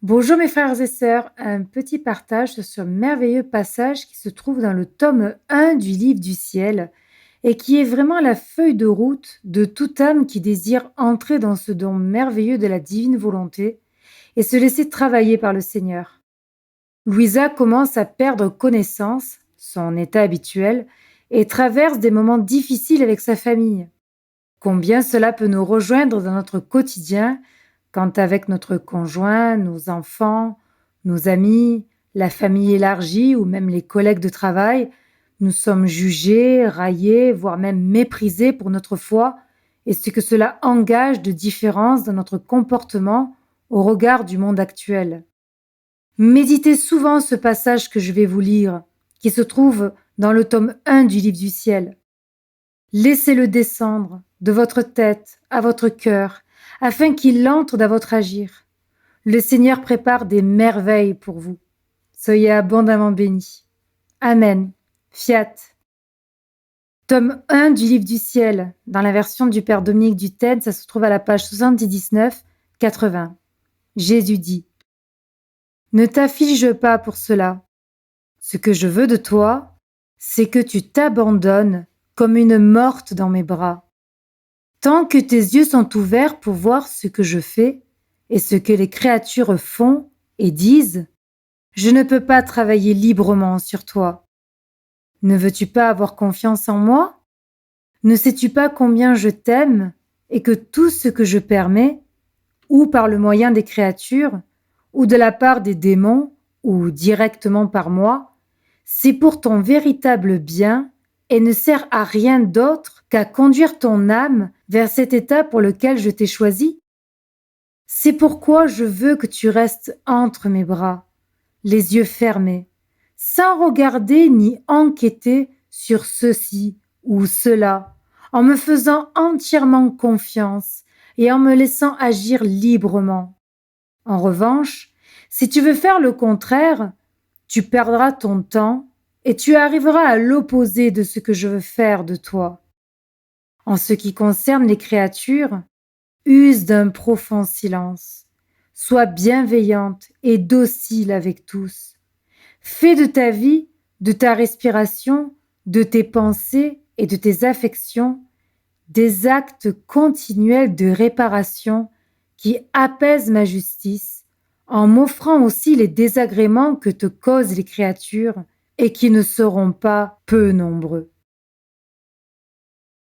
Bonjour mes frères et sœurs, un petit partage sur ce merveilleux passage qui se trouve dans le tome 1 du livre du ciel et qui est vraiment la feuille de route de toute âme qui désire entrer dans ce don merveilleux de la divine volonté et se laisser travailler par le Seigneur. Louisa commence à perdre connaissance, son état habituel, et traverse des moments difficiles avec sa famille. Combien cela peut nous rejoindre dans notre quotidien quand avec notre conjoint, nos enfants, nos amis, la famille élargie ou même les collègues de travail, nous sommes jugés, raillés, voire même méprisés pour notre foi et ce que cela engage de différence dans notre comportement au regard du monde actuel. Méditez souvent ce passage que je vais vous lire, qui se trouve dans le tome 1 du livre du ciel. Laissez-le descendre de votre tête à votre cœur, afin qu'il entre dans votre agir. Le Seigneur prépare des merveilles pour vous. Soyez abondamment bénis. Amen. Fiat. Tome 1 du livre du ciel, dans la version du Père Dominique Duthède, ça se trouve à la page 79-80. Jésus dit: Ne t'afflige pas pour cela. Ce que je veux de toi, c'est que tu t'abandonnes comme une morte dans mes bras. Tant que tes yeux sont ouverts pour voir ce que je fais et ce que les créatures font et disent, je ne peux pas travailler librement sur toi. Ne veux-tu pas avoir confiance en moi? Ne sais-tu pas combien je t'aime et que tout ce que je permets, ou par le moyen des créatures, ou de la part des démons, ou directement par moi, c'est pour ton véritable bien et ne sert à rien d'autre qu'à conduire ton âme vers cet état pour lequel je t'ai choisi? C'est pourquoi je veux que tu restes entre mes bras, les yeux fermés, sans regarder ni enquêter sur ceci ou cela, en me faisant entièrement confiance et en me laissant agir librement. En revanche, si tu veux faire le contraire, tu perdras ton temps et tu arriveras à l'opposé de ce que je veux faire de toi. En ce qui concerne les créatures, use d'un profond silence. Sois bienveillante et docile avec tous. Fais de ta vie, de ta respiration, de tes pensées et de tes affections des actes continuels de réparation qui apaisent ma justice, en m'offrant aussi les désagréments que te causent les créatures et qui ne seront pas peu nombreux.